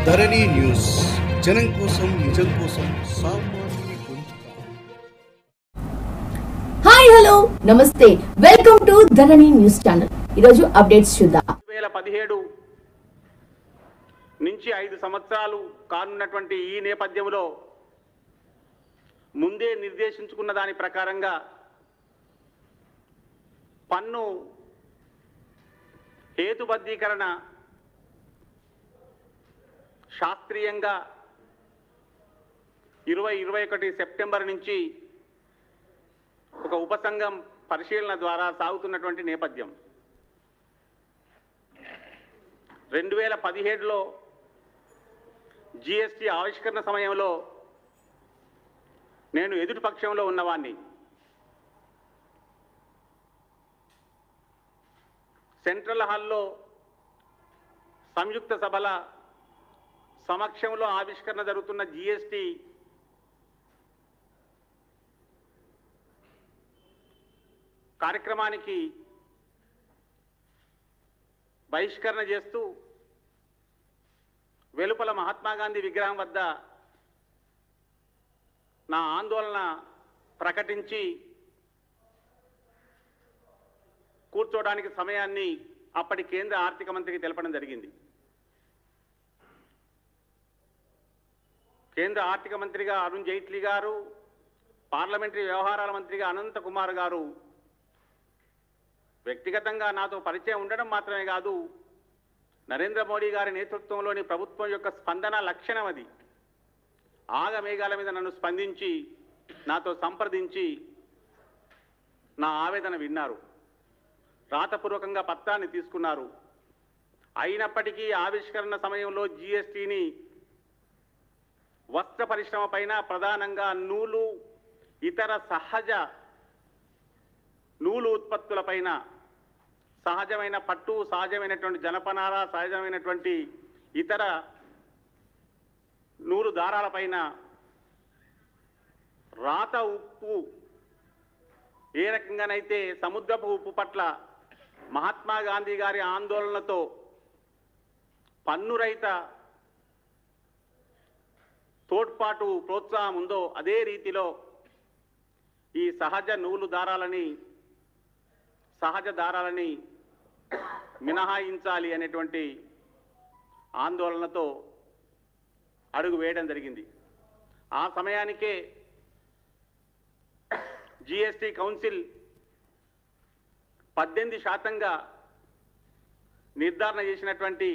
ధరణి news జనం కోసం నిజం కోసం సామాన్యుని గొంతుక. హాయ్ హలో నమస్తే, welcome to Dharani news channel. ఈరోజు అప్డేట్స్ చూద్దాం. 2017 నుంచి 5 సంవత్సరాలు కానున్నటువంటి ఈ నేపథ్యంలో ముందే నిర్దేశించుకున్న దాని ప్రకారంగా పన్ను హేతుబద్ధీకరణ శాస్త్రీయంగా 2021 సెప్టెంబర్ నుంచి ఒక ఉపసంఘం పరిశీలన ద్వారా సాగుతున్నటువంటి నేపథ్యం. 2017లో జిఎస్టీ ఆవిష్కరణ సమయంలో నేను ఎదుటి పక్షంలో ఉన్నవాణ్ణి. సెంట్రల్ హాల్లో సంయుక్త సభల సమక్షంలో ఆవిష్కరణ జరుగుతున్న జిఎస్టీ కార్యక్రమానికి బహిష్కరణ చేస్తూ వెలుపల మహాత్మాగాంధీ విగ్రహం వద్ద నా ఆందోళన ప్రకటించి కూర్చోవడానికి సమయాన్ని అప్పటి కేంద్ర ఆర్థిక మంత్రికి తెలపడం జరిగింది. కేంద్ర ఆర్థిక మంత్రిగా అరుణ్ జైట్లీ గారు, పార్లమెంటరీ వ్యవహారాల మంత్రిగా అనంత కుమార్ గారు వ్యక్తిగతంగా నాతో పరిచయం ఉండడం మాత్రమే కాదు, నరేంద్ర మోడీ గారి నేతృత్వంలోని ప్రభుత్వం యొక్క స్పందన లక్షణం అది. ఆగమేఘాల మీద నన్ను స్పందించి నాతో సంప్రదించి నా ఆవేదన విన్నారు, రాతపూర్వకంగా పత్రాన్ని తీసుకున్నారు. అయినప్పటికీ ఆవిష్కరణ సమయంలో జిఎస్టీని వస్త్ర పరిశ్రమ పైన, ప్రధానంగా నూలు, ఇతర సహజ నూలు ఉత్పత్తులపైన, సహజమైన పట్టు, సహజమైనటువంటి జనపనార, సహజమైనటువంటి ఇతర నూలు దారాలపైన రాత ఉప్పు ఏ రకంగానైతే సముద్రపు ఉప్పు పట్ల మహాత్మా గాంధీ గారి ఆందోళనతో పన్నురహిత తోడ్పాటు, ప్రోత్సాహం ఉందో అదే రీతిలో ఈ సహజ నూలు దారాలని, సహజ దారాలని మినహాయించాలి అనేటువంటి ఆందోళనతో అడుగు వేయడం జరిగింది. ఆ సమయానికే జిఎస్టీ కౌన్సిల్ 18% నిర్ధారణ చేసినటువంటి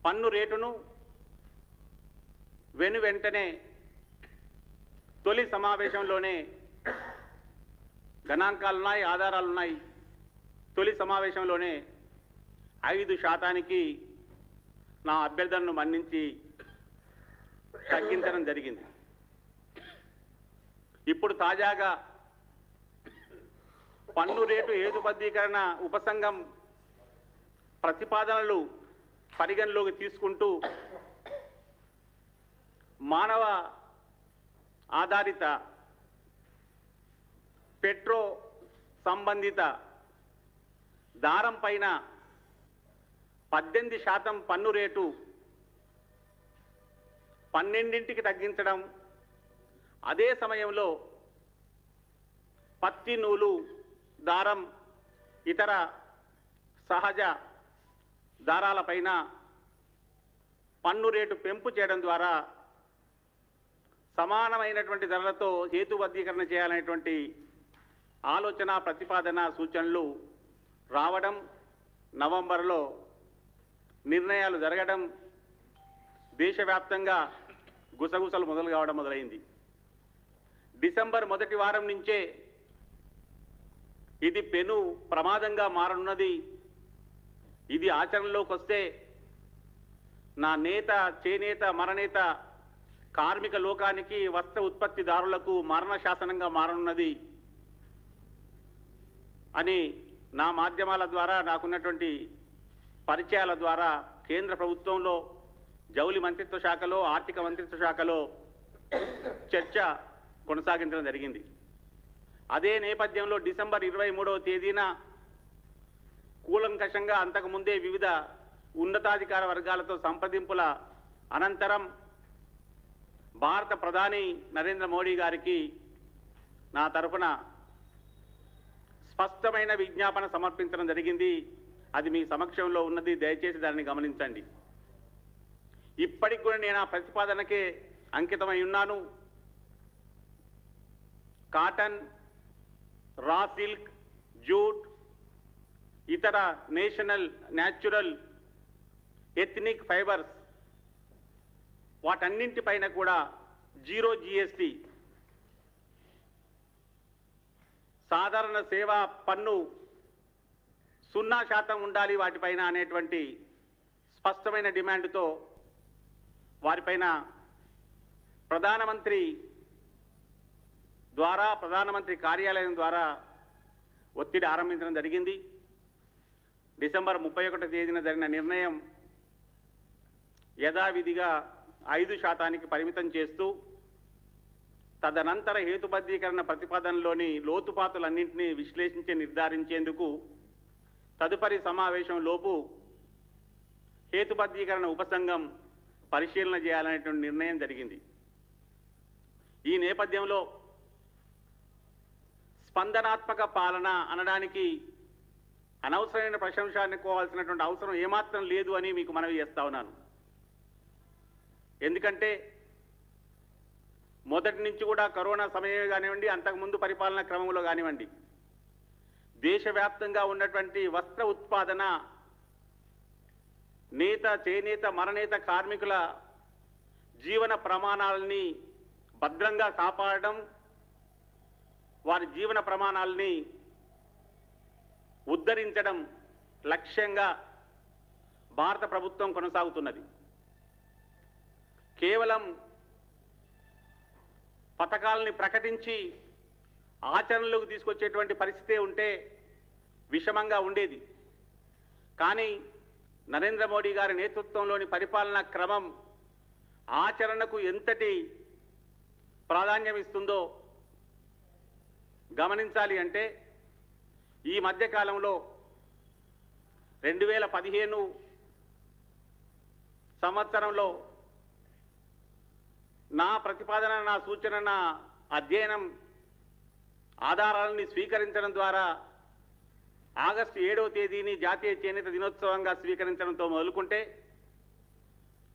పన్ను రేటును వెంటనే తొలి సమావేశంలోనే, గణాంకాలున్నాయి, ఆధారాలున్నాయి, తొలి సమావేశంలోనే 5% నా అభ్యర్థనను మన్నించి తగ్గించడం జరిగింది. ఇప్పుడు తాజాగా పన్ను రేటు హేతుబద్ధీకరణ ఉపసంఘం ప్రతిపాదనలు పరిగణలోకి తీసుకుంటూ మానవ ఆధారిత పెట్రో సంబంధిత దారం పైన 18% పన్ను రేటు 12కి తగ్గించడం, అదే సమయంలో పత్తి నూలు దారం, ఇతర సహజ దారాలపైన పన్ను రేటు పెంపు చేయడం ద్వారా సమానమైనటువంటి ధరలతో హేతుబద్ధీకరణ చేయాలనేటువంటి ఆలోచన, ప్రతిపాదన, సూచనలు రావడం, నవంబర్లో నిర్ణయాలు జరగడం, దేశవ్యాప్తంగా గుసగుసలు మొదలు కావడం మొదలైంది. డిసెంబర్ మొదటి వారం నుంచే ఇది పెను ప్రమాదంగా మారనున్నది. ఇది ఆచరణలోకి వస్తే నా నేత, చేనేత, మరనేత కార్మిక లోకానికి, వస్త్ర ఉత్పత్తిదారులకు మరణ శాసనంగా మారనున్నది అని నా మాధ్యమాల ద్వారా, నాకున్నటువంటి పరిచయాల ద్వారా కేంద్ర ప్రభుత్వంలో, జౌళి మంత్రిత్వ శాఖలో, ఆర్థిక మంత్రిత్వ శాఖలో చర్చ కొనసాగించడం జరిగింది. అదే నేపథ్యంలో డిసెంబర్ 23వ తేదీన కూలంకషంగా అంతకుముందే వివిధ ఉన్నతాధికార వర్గాలతో సంప్రదింపుల అనంతరం భారత ప్రధాని నరేంద్ర మోడీ గారికి నా తరఫున స్పష్టమైన విజ్ఞాపన సమర్పించడం జరిగింది. అది మీ సమక్షంలో ఉన్నది, దయచేసి దానిని గమనించండి. ఇప్పటికి కూడా నేను ఆ ప్రతిపాదనకే అంకితమై ఉన్నాను. కాటన్, రా సిల్క్, జూట్, ఇతర న్యాచురల్ ఎథ్నిక్ ఫైబర్స్ వాటన్నింటిపైన కూడా 0 GST, సాధారణ సేవా పన్ను 0% ఉండాలి వాటిపైన అనేటువంటి స్పష్టమైన డిమాండ్తో వారిపైన ప్రధానమంత్రి కార్యాలయం ద్వారా ఒత్తిడి ఆరంభించడం జరిగింది. డిసెంబర్ 31వ తేదీన జరిగిన నిర్ణయం యథావిధిగా 5% పరిమితం చేస్తూ తదనంతర హేతుబద్ధీకరణ ప్రతిపాదనలోని లోతుపాతులన్నింటినీ విశ్లేషించి నిర్ధారించేందుకు తదుపరి సమావేశంలోపు హేతుబద్ధీకరణ ఉపసంఘం పరిశీలన చేయాలనేటువంటి నిర్ణయం జరిగింది. ఈ నేపథ్యంలో స్పందనాత్మక పాలన అనడానికి అనవసరమైన ప్రశంస అనుకోవాల్సినటువంటి అవసరం ఏమాత్రం లేదు అని మీకు మనవి చేస్తా ఉన్నాను. ఎందుకంటే మొదటి నుంచి కూడా కరోనా సమయమే కానివ్వండి, అంతకుముందు పరిపాలనా క్రమంలో కానివ్వండి, దేశవ్యాప్తంగా ఉన్నటువంటి వస్త్ర ఉత్పాదన, చేనేత, మరనేత కార్మికుల జీవన ప్రమాణాలని భద్రంగా కాపాడడం, వారి జీవన ప్రమాణాలని ఉద్ధరించడం లక్ష్యంగా భారత ప్రభుత్వం కొనసాగుతున్నది. కేవలం పథకాలని ప్రకటించి ఆచరణలోకి తీసుకొచ్చేటువంటి పరిస్థితే ఉంటే విషమంగా ఉండేది. కానీ నరేంద్ర మోడీ గారి నేతృత్వంలోని పరిపాలనా క్రమం ఆచరణకు ఎంతటి ప్రాధాన్యం ఇస్తుందో గమనించాలి. అంటే ఈ మధ్యకాలంలో 2015 సంవత్సరంలో నా ప్రతిపాదన, నా సూచన, నా అధ్యయనం ఆధారాలని స్వీకరించడం ద్వారా ఆగస్టు 7వ తేదీని జాతీయ చేనేత దినోత్సవంగా స్వీకరించడంతో మొదలుకుంటే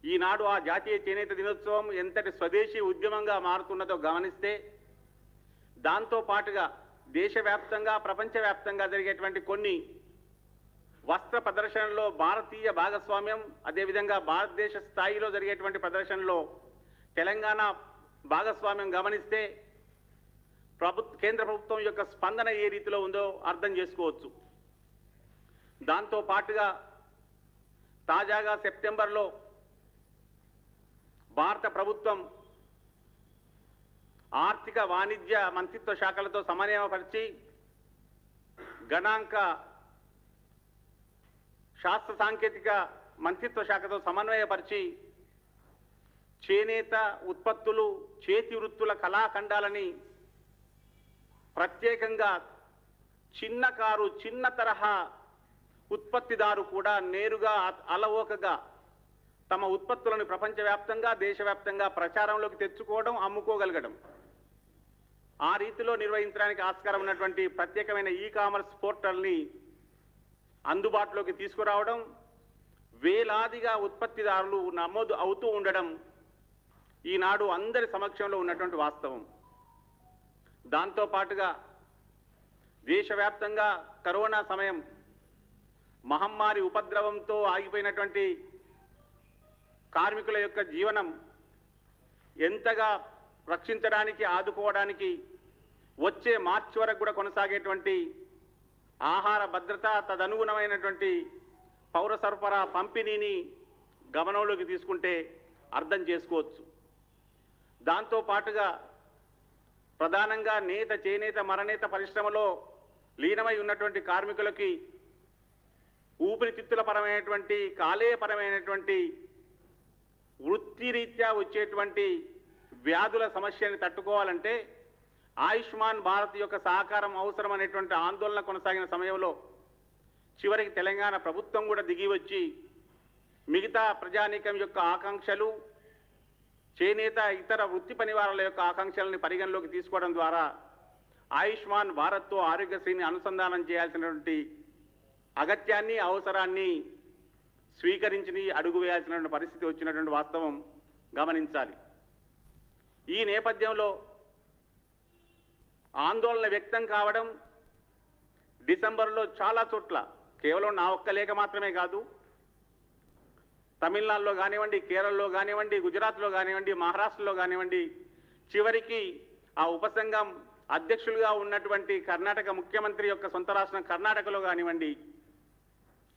ఈనాడు ఆ జాతీయ చేనేత దినోత్సవం ఎంతటి స్వదేశీ ఉద్యమంగా మారుతున్నదో గమనిస్తే, దాంతో పాటుగా దేశవ్యాప్తంగా, ప్రపంచవ్యాప్తంగా జరిగేటువంటి కొన్ని వస్త్ర ప్రదర్శనలో భారతీయ భాగస్వామ్యం, అదేవిధంగా భారతదేశ స్థాయిలో జరిగేటువంటి ప్రదర్శనలో తెలంగాణ భాగస్వామ్యం గమనిస్తే కేంద్ర ప్రభుత్వం యొక్క స్పందన ఏ రీతిలో ఉందో అర్థం చేసుకోవచ్చు. దాంతో పాటుగా తాజాగా సెప్టెంబర్లో భారత ప్రభుత్వం ఆర్థిక వాణిజ్య మంత్రిత్వ శాఖలతో సమన్వయపరిచి గణాంక శాస్త్ర సాంకేతిక మంత్రిత్వ శాఖతో సమన్వయపరిచి చేనేత ఉత్పత్తులు, చేతి వృత్తుల కళాఖండాలని ప్రత్యేకంగా చిన్న తరహా ఉత్పత్తిదారు కూడా నేరుగా అలవోకగా తమ ఉత్పత్తులను ప్రపంచవ్యాప్తంగా, దేశవ్యాప్తంగా ప్రచారంలోకి తెచ్చుకోవడం, అమ్ముకోగలగడం, ఆ రీతిలో నిర్వహించడానికి ఆస్కారం ఉన్నటువంటి ప్రత్యేకమైన ఈ-కామర్స్ పోర్టల్ని అందుబాటులోకి తీసుకురావడం, వేలాదిగా ఉత్పత్తిదారులు నమోదు అవుతూ ఉండడం ఈనాడు అందరి సమక్షంలో ఉన్నటువంటి వాస్తవం. దాంతో పాటుగా దేశవ్యాప్తంగా కరోనా సమయం మహమ్మారి ఉపద్రవంతో ఆగిపోయినటువంటి కార్మికుల యొక్క జీవనం ఎంతగా రక్షించడానికి, ఆదుకోవడానికి వచ్చే మార్చి వరకు కూడా కొనసాగేటువంటి ఆహార భద్రత, తదనుగుణమైనటువంటి పౌర సరఫరా పంపిణీని గమనంలోకి తీసుకుంటే అర్థం చేసుకోవచ్చు. దాంతో పాటుగా ప్రధానంగా నేత, చేనేత, మరనేత పరిశ్రమలో లీనమై ఉన్నటువంటి కార్మికులకి ఊపిరితిత్తుల పరమైనటువంటి, కాలేయపరమైనటువంటి వృత్తిరీత్యా వచ్చేటువంటి వ్యాధుల సమస్యని తట్టుకోవాలంటే ఆయుష్మాన్ భారత్ యొక్క సహకారం అవసరం అనేటువంటి ఆందోళన కొనసాగిన సమయంలో చివరికి తెలంగాణ ప్రభుత్వం కూడా దిగి వచ్చి మిగతా ప్రజానీకం యొక్క ఆకాంక్షలు, చేనేత ఇతర వృత్తి పనివారుల యొక్క ఆకాంక్షలను పరిగణలోకి తీసుకోవడం ద్వారా ఆయుష్మాన్ భారత్తో ఆరోగ్యశ్రీని అనుసంధానం చేయాల్సినటువంటి అగత్యాన్ని, అవసరాన్ని స్వీకరించి అడుగు వేయాల్సినటువంటి పరిస్థితి వచ్చినటువంటి వాస్తవం గమనించాలి. ఈ నేపథ్యంలో ఆందోళన వ్యక్తం కావడం డిసెంబర్లో చాలా చోట్ల, కేవలం నా ఒక్క లేఖ మాత్రమే కాదు, తమిళనాడులో కానివ్వండి, కేరళలో కానివ్వండి, గుజరాత్లో కానివ్వండి, మహారాష్ట్రలో కానివ్వండి, చివరికి ఆ ఉపసంఘం అధ్యక్షులుగా ఉన్నటువంటి కర్ణాటక ముఖ్యమంత్రి యొక్క సొంత రాష్ట్రం కర్ణాటకలో కానివ్వండి,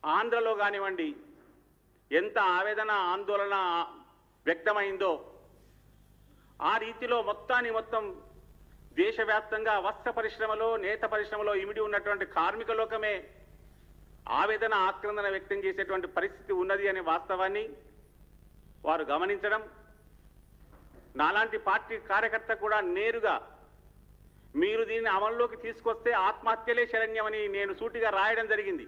ఆంధ్రలో కానివ్వండి, ఎంత ఆవేదన, ఆందోళన వ్యక్తమైందో ఆ రీతిలో మొత్తం దేశవ్యాప్తంగా వస్త్ర పరిశ్రమలో, నేత పరిశ్రమలో ఇమిడి ఉన్నటువంటి కార్మిక లోకమే ఆవేదన, ఆక్రందన వ్యక్తం చేసేటువంటి పరిస్థితి ఉన్నది అనే వాస్తవాన్ని వారు గమనించడం, నాలాంటి పార్టీ కార్యకర్త కూడా నేరుగా మీరు దీన్ని అమల్లోకి తీసుకొస్తే ఆత్మహత్యలే శరణ్యమని నేను సూటిగా రాయడం జరిగింది.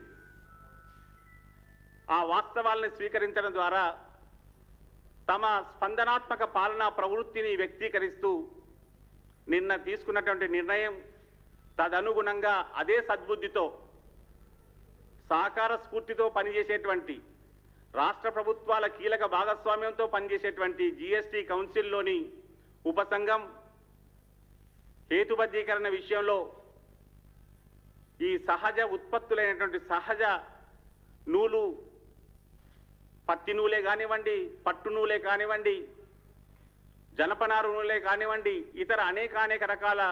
ఆ వాస్తవాలను స్వీకరించడం ద్వారా తమ స్పందనాత్మక పాలనా ప్రవృత్తిని వ్యక్తీకరిస్తూ నిన్న తీసుకున్నటువంటి నిర్ణయం, తదనుగుణంగా అదే సద్బుద్ధితో, సహకార స్ఫూర్తితో పనిచేసేటువంటి, రాష్ట్ర ప్రభుత్వాల కీలక భాగస్వామ్యంతో పనిచేసేటువంటి జీఎస్టీ కౌన్సిల్లోని ఉపసంఘం హేతుబద్ధీకరణ విషయంలో ఈ సహజ ఉత్పత్తులైనటువంటి సహజ నూలు, పత్తి నూలే కానివ్వండి, పట్టు నూలే కానివ్వండి, జనపనారు నూలే కానివ్వండి, ఇతర అనేక రకాల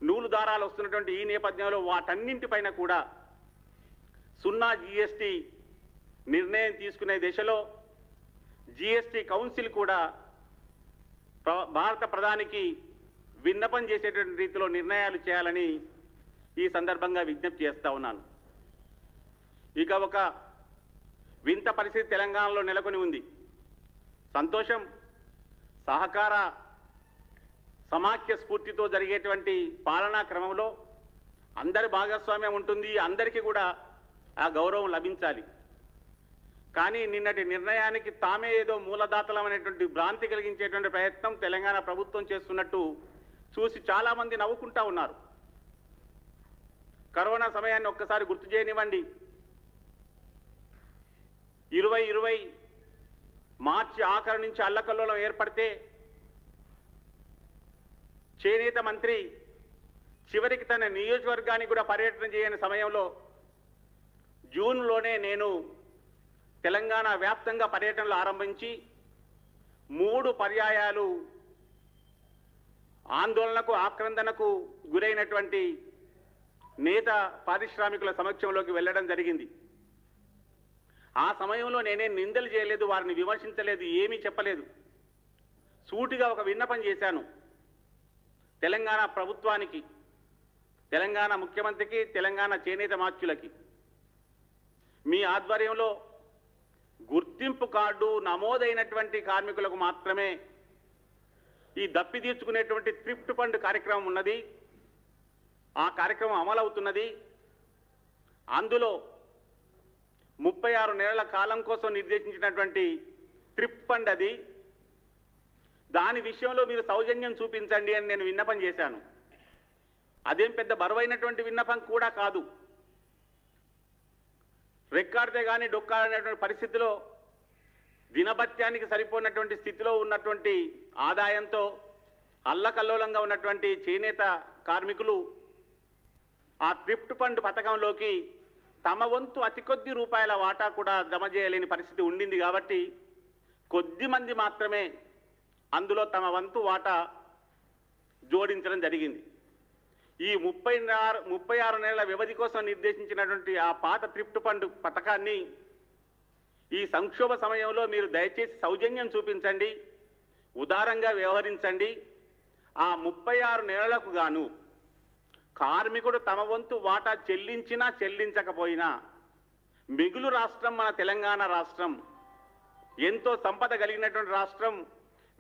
నూలు దారాలు వస్తున్నటువంటి ఈ నేపథ్యంలో వాటన్నింటిపైన కూడా 0 జీఎస్టీ నిర్ణయం తీసుకునే దిశలో జీఎస్టీ కౌన్సిల్ కూడా భారత ప్రధానికి విన్నపం చేసేటువంటి రీతిలో నిర్ణయాలు చేయాలని ఈ సందర్భంగా విజ్ఞప్తి చేస్తా ఉన్నాను. ఇక ఒక వింత పరిస్థితి తెలంగాణలో నెలకొని ఉంది. సంతోషం, సహకార సమాఖ్య స్ఫూర్తితో జరిగేటువంటి పాలనా క్రమంలో అందరి భాగస్వామ్యం ఉంటుంది, అందరికీ కూడా ఆ గౌరవం లభించాలి. కానీ నిన్నటి నిర్ణయానికి తామే ఏదో మూలదాతలం అనేటువంటి భ్రాంతి కలిగించేటువంటి ప్రయత్నం తెలంగాణ ప్రభుత్వం చేస్తున్నట్టు చూసి చాలా మంది నవ్వుకుంటా ఉన్నారు. కరోనా సమయాన్ని ఒక్కసారి గుర్తు చేయనివ్వండి. 2020 మార్చి ఆఖరు నుంచి అల్లకల్లోలం ఏర్పడితే చేనేత మంత్రి చివరికి తన నియోజకవర్గానికి కూడా పర్యటన చేయని సమయంలో జూన్లోనే నేను తెలంగాణ వ్యాప్తంగా పర్యటనలు ఆరంభించి 3 పర్యాయాలు ఆందోళనకు, ఆక్రందనకు గురైనటువంటి నేత పారిశ్రామికుల సమక్షంలోకి వెళ్ళడం జరిగింది. ఆ సమయంలో నేనేం నిందలు చేయలేదు, వారిని విమర్శించలేదు, ఏమీ చెప్పలేదు. సూటిగా ఒక విన్నపం చేశాను తెలంగాణ ప్రభుత్వానికి, తెలంగాణ ముఖ్యమంత్రికి, తెలంగాణ చేనేత మార్చులకి. మీ ఆధ్వర్యంలో గుర్తింపు కార్డు నమోదైనటువంటి కార్మికులకు మాత్రమే ఈ దప్పి తీర్చుకునేటువంటి థ్రిఫ్ట్ ఫండ్ కార్యక్రమం ఉన్నది. ఆ కార్యక్రమం అమలవుతున్నది. అందులో 36 నెలల కాలం కోసం నిర్దేశించినటువంటి థ్రిఫ్ట్ ఫండ్ అది. దాని విషయంలో మీరు సౌజన్యం చూపించండి అని నేను విన్నపం చేశాను. అదేం పెద్ద బరువైనటువంటి విన్నపం కూడా కాదు. రెక్కాడితే కానీ డొక్కాడనేటువంటి పరిస్థితిలో, దినభత్యానికి సరిపోయినటువంటి స్థితిలో ఉన్నటువంటి ఆదాయంతో అల్లకల్లోలంగా ఉన్నటువంటి చేనేత కార్మికులు ఆ థ్రిఫ్ట్ ఫండ్ పథకంలోకి తమ వంతు అతి కొద్ది రూపాయల వాటా కూడా జమ చేయలేని పరిస్థితి ఉండింది. కాబట్టి కొద్ది మంది మాత్రమే అందులో తమ వంతు వాటా జోడించడం జరిగింది. ఈ 36 నెలల వ్యవధి కోసం నిర్దేశించినటువంటి ఆ పాత థ్రిఫ్ట్ ఫండ్ పథకాన్ని ఈ సంక్షోభ సమయంలో మీరు దయచేసి సౌజన్యం చూపించండి, ఉదారంగా వ్యవహరించండి. ఆ 36 నెలలకు గాను కార్మికుడు తమ వంతు వాటా చెల్లించినా చెల్లించకపోయినా మిగులు రాష్ట్రం మన తెలంగాణ రాష్ట్రం. ఎంతో సంపద కలిగినటువంటి రాష్ట్రం.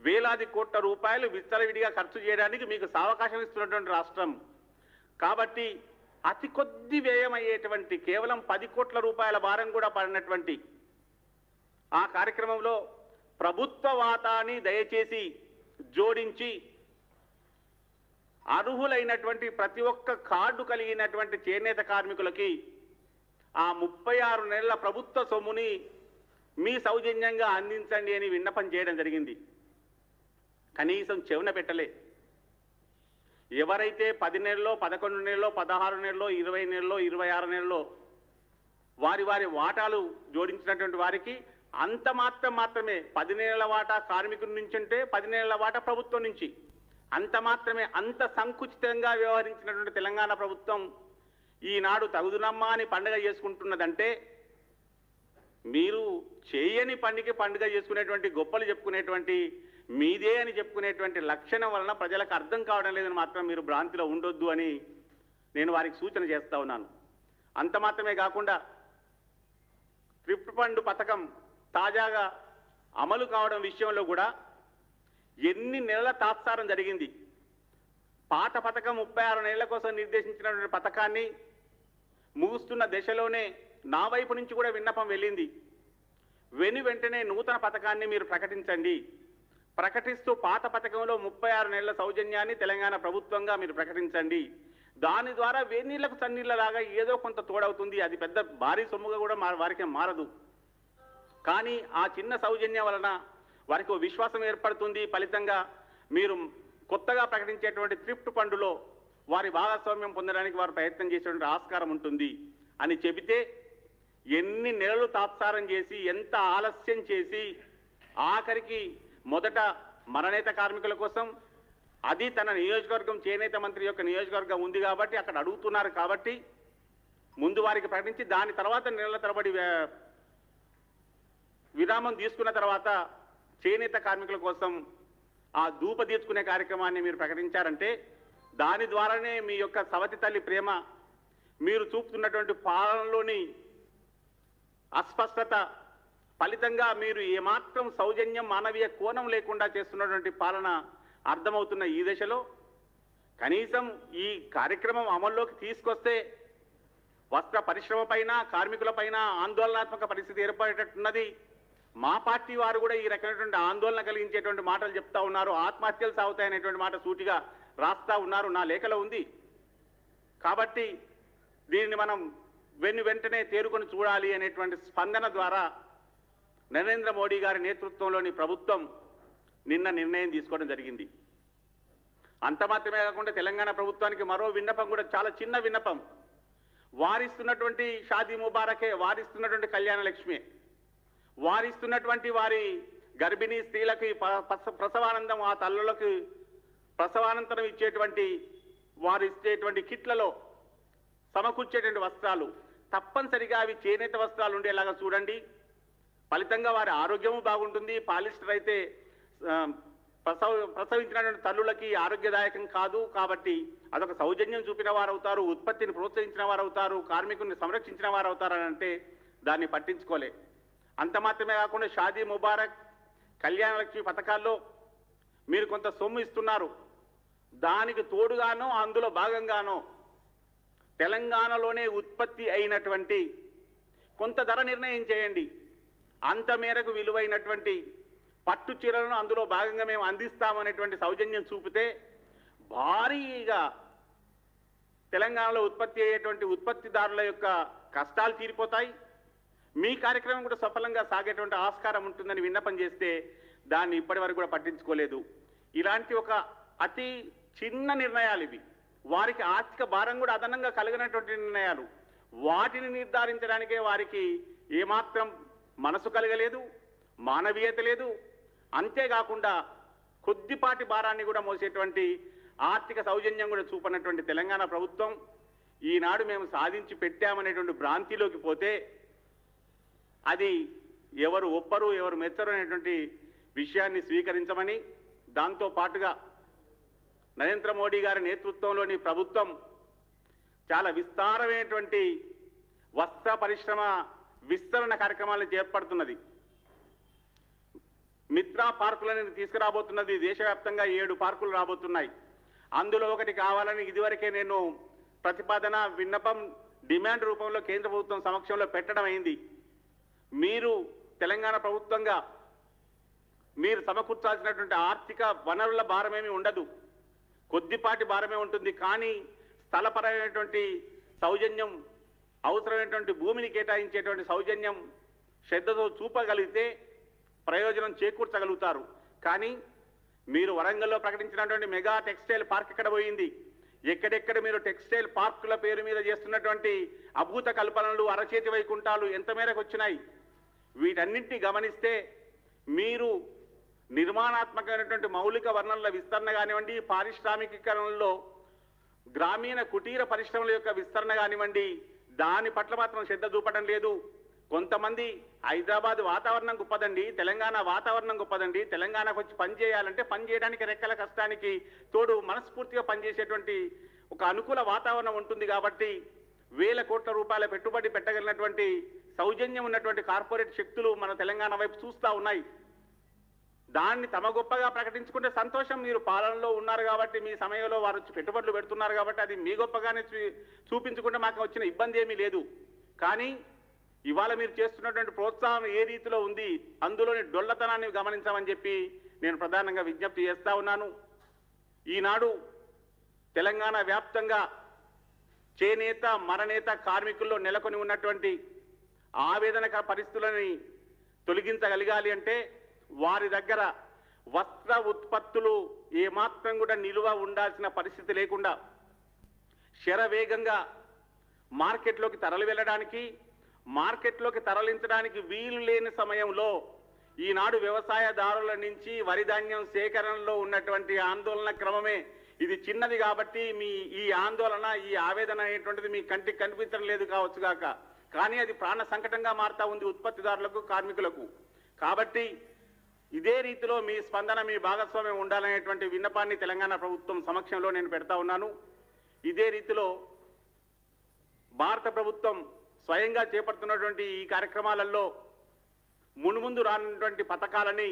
వేలాది కోట్ల రూపాయలు విచ్చలవిడిగా ఖర్చు చేయడానికి మీకు అవకాశం ఇస్తున్నటువంటి రాష్ట్రం. కాబట్టి అతి కొద్ది వ్యయం అయ్యేటువంటి కేవలం 10 కోట్ల రూపాయల భారం కూడా పడినటువంటి ఆ కార్యక్రమంలో ప్రభుత్వ వాటాని దయచేసి జోడించి అర్హులైనటువంటి ప్రతి ఒక్క కార్డు కలిగినటువంటి చేనేత కార్మికులకి ఆ 36 నెలల ప్రభుత్వ సొమ్ముని మీ సౌజన్యంగా అందించండి అని విన్నపం చేయడం జరిగింది. కనీసం చెవున పెట్టలే. ఎవరైతే 10 నెలల్లో, 11 నెలల్లో, 16 నెలల్లో, 20 నెలల్లో, 26 నెలల్లో వారి వారి వాటాలు జోడించినటువంటి వారికి అంత మాత్రమే 10 నెలల వాటా కార్మికుల నుంచి ఉంటే 10 నెలల వాటా ప్రభుత్వం నుంచి అంత మాత్రమే. అంత సంకుచితంగా వ్యవహరించినటువంటి తెలంగాణ ప్రభుత్వం ఈనాడు తగుదునమ్మా అని పండుగ చేసుకుంటున్నదంటే మీరు చేయని పండుగ చేసుకునేటువంటి గొప్పలు చెప్పుకునేటువంటి మీదే అని చెప్పుకునేటువంటి లక్షణం వలన ప్రజలకు అర్థం కావడం లేదని మాత్రం మీరు భ్రాంతిలో ఉండొద్దు అని నేను వారికి సూచన చేస్తా ఉన్నాను. అంత మాత్రమే కాకుండా థ్రిఫ్ట్ ఫండ్ పథకం తాజాగా అమలు కావడం విషయంలో కూడా ఎన్ని నెలల తాత్సారం జరిగింది. పాత పథకం 36 నెలల కోసం నిర్దేశించినటువంటి పథకాన్ని ముగుస్తున్న దశలోనే నా వైపు నుంచి కూడా విన్నపం వెళ్ళింది. వెంటనే నూతన పథకాన్ని మీరు ప్రకటించండి. ప్రకటిస్తూ పాత పథకంలో 36 నెలల సౌజన్యాన్ని తెలంగాణ ప్రభుత్వంగా మీరు ప్రకటించండి. దాని ద్వారా వేనీళ్లకు చన్నీళ్లలాగా ఏదో కొంత తోడవుతుంది. అది పెద్ద భారీ సొమ్ముగా కూడా వారికి మారదు. కానీ ఆ చిన్న సౌజన్యం వలన వారికి విశ్వాసం ఏర్పడుతుంది. ఫలితంగా మీరు కొత్తగా ప్రకటించేటువంటి థ్రిఫ్ట్ ఫండ్లో వారి భాగస్వామ్యం పొందడానికి వారు ప్రయత్నం చేసేటువంటి ఆస్కారం ఉంటుంది అని చెబితే ఎన్ని నెలలు తాత్సారం చేసి ఎంత ఆలస్యం చేసి ఆఖరికి మొదట మరణేత కార్మికుల కోసం అది తన నియోజకవర్గం చేనేత మంత్రి యొక్క నియోజకవర్గం ఉంది కాబట్టి అక్కడ అడుగుతున్నారు కాబట్టి ముందు వారికి ప్రకటించి దాని తర్వాత నెలల తరబడి విరామం తీసుకున్న తర్వాత చేనేత కార్మికుల కోసం ఆ ధూప తీర్చుకునే కార్యక్రమాన్ని మీరు ప్రకటించారంటే దాని ద్వారానే మీ యొక్క సవతి తల్లి ప్రేమ, మీరు చూపుతున్నటువంటి పాలనలోని అస్పష్టత ఫలితంగా మీరు ఏమాత్రం సౌజన్యం మానవీయ కోణం లేకుండా చేస్తున్నటువంటి పాలన అర్థమవుతున్న ఈ దశలో కనీసం ఈ కార్యక్రమం అమల్లోకి తీసుకొస్తే వస్త్ర పరిశ్రమ పైన కార్మికుల పైన ఆందోళనాత్మక పరిస్థితి ఏర్పడేటట్టున్నది. మా పార్టీ వారు కూడా ఈ రకమైనటువంటి ఆందోళన కలిగించేటువంటి మాటలు చెప్తా ఉన్నారు. ఆత్మహత్యలు సాగుతాయనేటువంటి మాట సూటిగా రాస్తా ఉన్నారు, నా లేఖలో ఉంది. కాబట్టి దీనిని మనం వెంటనే తేరుకొని చూడాలి అనేటువంటి స్పందన ద్వారా నరేంద్ర మోడీ గారి నేతృత్వంలోని ప్రభుత్వం నిన్న నిర్ణయం తీసుకోవడం జరిగింది. అంత మాత్రమే కాకుండా తెలంగాణ ప్రభుత్వానికి మరో విన్నపం కూడా, చాలా చిన్న విన్నపం. వారిస్తున్నటువంటి షాదీ ముబారకే, వారిస్తున్నటువంటి కళ్యాణ లక్ష్మి, వారిస్తున్నటువంటి వారి గర్భిణీ స్త్రీలకి ప్రసవానందం, ఆ తల్లులకు ప్రసవానంతరం ఇచ్చేటువంటి వారు ఇచ్చేటువంటి కిట్లలో సమకూర్చేటువంటి వస్త్రాలు తప్పనిసరిగా అవి చేనేత వస్త్రాలు ఉండేలాగా చూడండి. ఫలితంగా వారి ఆరోగ్యము బాగుంటుంది. పాలిస్టర్ అయితే ప్రసవించినటువంటి తల్లులకి ఆరోగ్యదాయకం కాదు. కాబట్టి అదొక సౌజన్యం చూపిన వారు అవుతారు, ఉత్పత్తిని ప్రోత్సహించిన వారు అవుతారు, కార్మికుల్ని సంరక్షించిన వారు అవుతారని అంటే దాన్ని పట్టించుకోలే. అంత మాత్రమే కాకుండా షాదీ ముబారక్, కళ్యాణ లక్ష్మి పథకాల్లో మీరు కొంత సొమ్ము ఇస్తున్నారు. దానికి తోడుగానో అందులో భాగంగానో తెలంగాణలోనే ఉత్పత్తి అయినటువంటి కొంత ధర నిర్ణయం చేయండి. అంత మేరకు విలువైనటువంటి పట్టు చీరలను అందులో భాగంగా మేము అందిస్తామనేటువంటి సౌజన్యం చూపితే భారీగా తెలంగాణలో ఉత్పత్తి అయ్యేటువంటి ఉత్పత్తిదారుల యొక్క కష్టాలు తీరిపోతాయి. మీ కార్యక్రమం కూడా సఫలంగా సాగేటువంటి ఆస్కారం ఉంటుందని విన్నపం చేస్తే దాన్ని ఇప్పటి వరకు కూడా పట్టించుకోలేదు. ఇలాంటి ఒక అతి చిన్న నిర్ణయాలు ఇవి. వారికి ఆర్థిక భారం కూడా అదనంగా కలిగినటువంటి నిర్ణయాలు. వాటిని నిర్ధారించడానికే వారికి ఏమాత్రం మనసు కలగలేదు, మానవీయత లేదు. అంతేకాకుండా కొద్దిపాటి భారాన్ని కూడా మోసేటువంటి ఆర్థిక సౌజన్యం కూడా చూపనటువంటి తెలంగాణ ప్రభుత్వం ఈనాడు మేము సాధించి పెట్టామనేటువంటి భ్రాంతిలోకి పోతే అది ఎవరు ఒప్పరు, ఎవరు మెచ్చరు అనేటువంటి విషయాన్ని స్వీకరించమని, దాంతో పాటుగా నరేంద్ర మోడీ గారి నేతృత్వంలోని ప్రభుత్వం చాలా విస్తారమైనటువంటి వస్త్ర పరిశ్రమ విస్తరణ కార్యక్రమాలను చేపడుతున్నది. మిత్రా పార్కులను తీసుకురాబోతున్నది. దేశవ్యాప్తంగా 7 పార్కులు రాబోతున్నాయి. అందులో ఒకటి కావాలని ఇదివరకే నేను ప్రతిపాదన, విన్నపం, డిమాండ్ రూపంలో కేంద్ర ప్రభుత్వం సమక్షంలో పెట్టడం అయింది. మీరు తెలంగాణ ప్రభుత్వంగా మీరు సమకూర్చాల్సినటువంటి ఆర్థిక వనరుల భారమేమి ఉండదు, కొద్దిపాటి భారమే ఉంటుంది. కానీ స్థలపరమైనటువంటి సౌజన్యం, అవసరమైనటువంటి భూమిని కేటాయించేటువంటి సౌజన్యం శ్రద్ధతో చూపగలిగితే ప్రయోజనం చేకూర్చగలుగుతారు. కానీ మీరు వరంగల్లో ప్రకటించినటువంటి మెగా టెక్స్టైల్ పార్క్ ఎక్కడ పోయింది? ఎక్కడెక్కడ మీరు టెక్స్టైల్ పార్కుల పేరు మీద చేస్తున్నటువంటి అభూత కల్పనలు, అరచేతి వైకుంఠాలు ఎంత మేరకు వచ్చినాయి? వీటన్నింటినీ గమనిస్తే మీరు నిర్మాణాత్మకమైనటువంటి మౌలిక వనరుల విస్తరణ కానివ్వండి, పారిశ్రామికీకరణలో గ్రామీణ కుటీర పరిశ్రమల యొక్క విస్తరణ కానివ్వండి, దాని పట్ల మాత్రం శ్రద్ధ చూపడం లేదు. కొంతమంది హైదరాబాద్ వాతావరణం గొప్పదండి, తెలంగాణ వాతావరణం గొప్పదండి, తెలంగాణకు వచ్చి పని చేయాలంటే పని చేయడానికి రెక్కల కష్టానికి తోడు మనస్ఫూర్తిగా పనిచేసేటువంటి ఒక అనుకూల వాతావరణం ఉంటుంది. కాబట్టి వేల కోట్ల రూపాయల పెట్టుబడి పెట్టగలిగినటువంటి సౌజన్యం ఉన్నటువంటి కార్పొరేట్ శక్తులు మన తెలంగాణ వైపు చూస్తూ ఉన్నాయి. దాన్ని తమ గొప్పగా ప్రకటించుకుంటే సంతోషం. మీరు పాలనలో ఉన్నారు కాబట్టి, మీ సమయంలో వారు వచ్చి పెట్టుబడులు పెడుతున్నారు కాబట్టి అది మీ గొప్పగానే చూపించుకుంటే మాకు వచ్చిన ఇబ్బంది ఏమీ లేదు. కానీ ఇవాళ మీరు చేస్తున్నటువంటి ప్రోత్సాహం ఏ రీతిలో ఉంది, అందులోని డొల్లతనాన్ని గమనించమని చెప్పి నేను ప్రధానంగా విజ్ఞప్తి చేస్తా ఉన్నాను. ఈనాడు తెలంగాణ వ్యాప్తంగా చేనేత, మరనేత కార్మికుల్లో నెలకొని ఉన్నటువంటి ఆవేదనకర పరిస్థితులని తొలగించగలగాలి అంటే వారి దగ్గర వస్త్ర ఉత్పత్తులు ఏమాత్రం కూడా నిలువ ఉండాల్సిన పరిస్థితి లేకుండా శరవేగంగా మార్కెట్లోకి తరలి వెళ్ళడానికి, మార్కెట్లోకి తరలించడానికి వీలు లేని సమయంలో ఈనాడు వ్యవసాయదారుల నుంచి వరి ధాన్యం సేకరణలో ఉన్నటువంటి ఆందోళన క్రమమే ఇది చిన్నది కాబట్టి మీ ఈ ఆందోళన, ఈ ఆవేదన అనేటువంటిది మీ కంటికి కనిపించడం లేదు కావచ్చుగాక, కానీ అది ప్రాణ సంకటంగా మారుతా ఉంది ఉత్పత్తిదారులకు, కార్మికులకు. కాబట్టి ఇదే రీతిలో మీ స్పందన, మీ భాగస్వామ్యం ఉండాలనేటువంటి విన్నపాన్ని తెలంగాణ ప్రభుత్వం సమక్షంలో నేను పెడతా ఉన్నాను. ఇదే రీతిలో భారత ప్రభుత్వం స్వయంగా చేపడుతున్నటువంటి ఈ కార్యక్రమాలలో మున్ముందు రానున్నటువంటి పథకాలని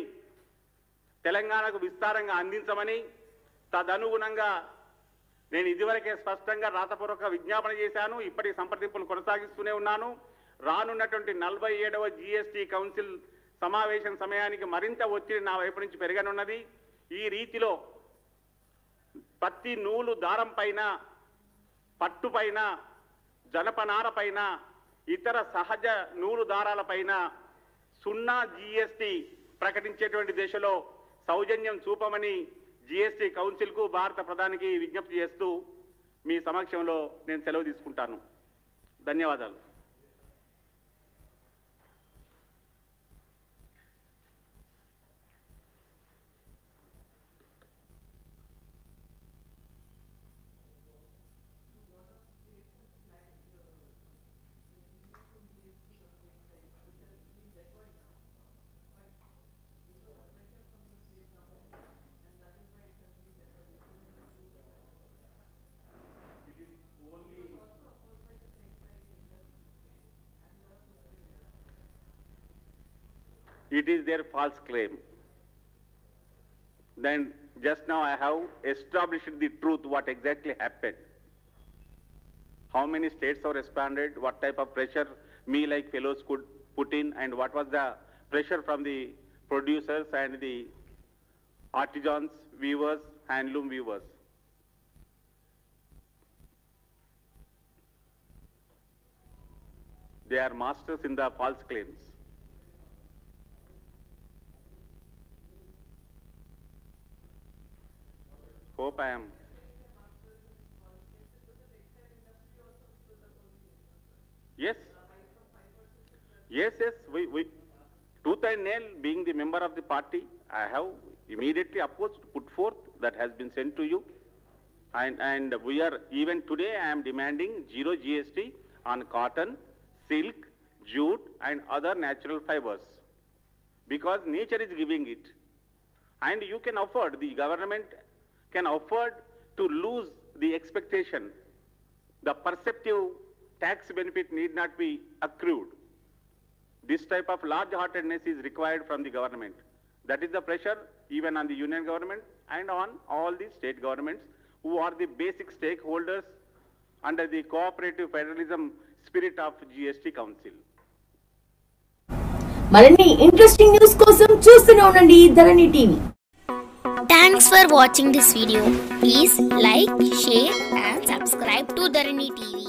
తెలంగాణకు విస్తారంగా అందించమని, తదనుగుణంగా నేను ఇదివరకే స్పష్టంగా రాతపూర్వక విజ్ఞాపన చేశాను. ఇప్పటికి సంప్రదింపులు కొనసాగిస్తూనే ఉన్నాను. రానున్నటువంటి 47వ జీఎస్టీ కౌన్సిల్ సమావేశం సమయానికి మరింత ఒత్తిడి నా వైపు నుంచి పెరగనున్నది. ఈ రీతిలో పత్తి నూలు దారం పైన, పట్టుపైన, జనపనార పైన, ఇతర సహజ నూలు దారాలపైన 0 జీఎస్టీ ప్రకటించేటువంటి దిశలో సౌజన్యం చూపమని జీఎస్టీ కౌన్సిల్కు, భారత ప్రధానికి విజ్ఞప్తి చేస్తూ మీ సమక్షంలో నేను సెలవు తీసుకుంటాను. ధన్యవాదాలు. It is their false claim. Then just now I have established the truth, what exactly happened. How many states are responded, what type of pressure me like fellows could put in, and what was the pressure from the producers and the artisans, weavers, handloom weavers. They are masters in the false claims. Hope I am. Yes. Yes, we tooth and nail, being the member of the party, I have immediately opposed, put forth, that has been sent to you. And we are, even today I am demanding 0 GST on cotton, silk, jute and other natural fibers. Because nature is giving it. And you can afford, the government can afford to lose the expectation. The perceptive tax benefit need not be accrued. This type of large-heartedness is required from the government. That is the pressure even on the union government and on all the state governments who are the basic stakeholders under the cooperative federalism spirit of GST Council. మరిన్ని interesting news కోసం చూస్తూనే ఉండండి ధరణి TV. Thanks for watching this video. Please like, share and subscribe to Dharani TV.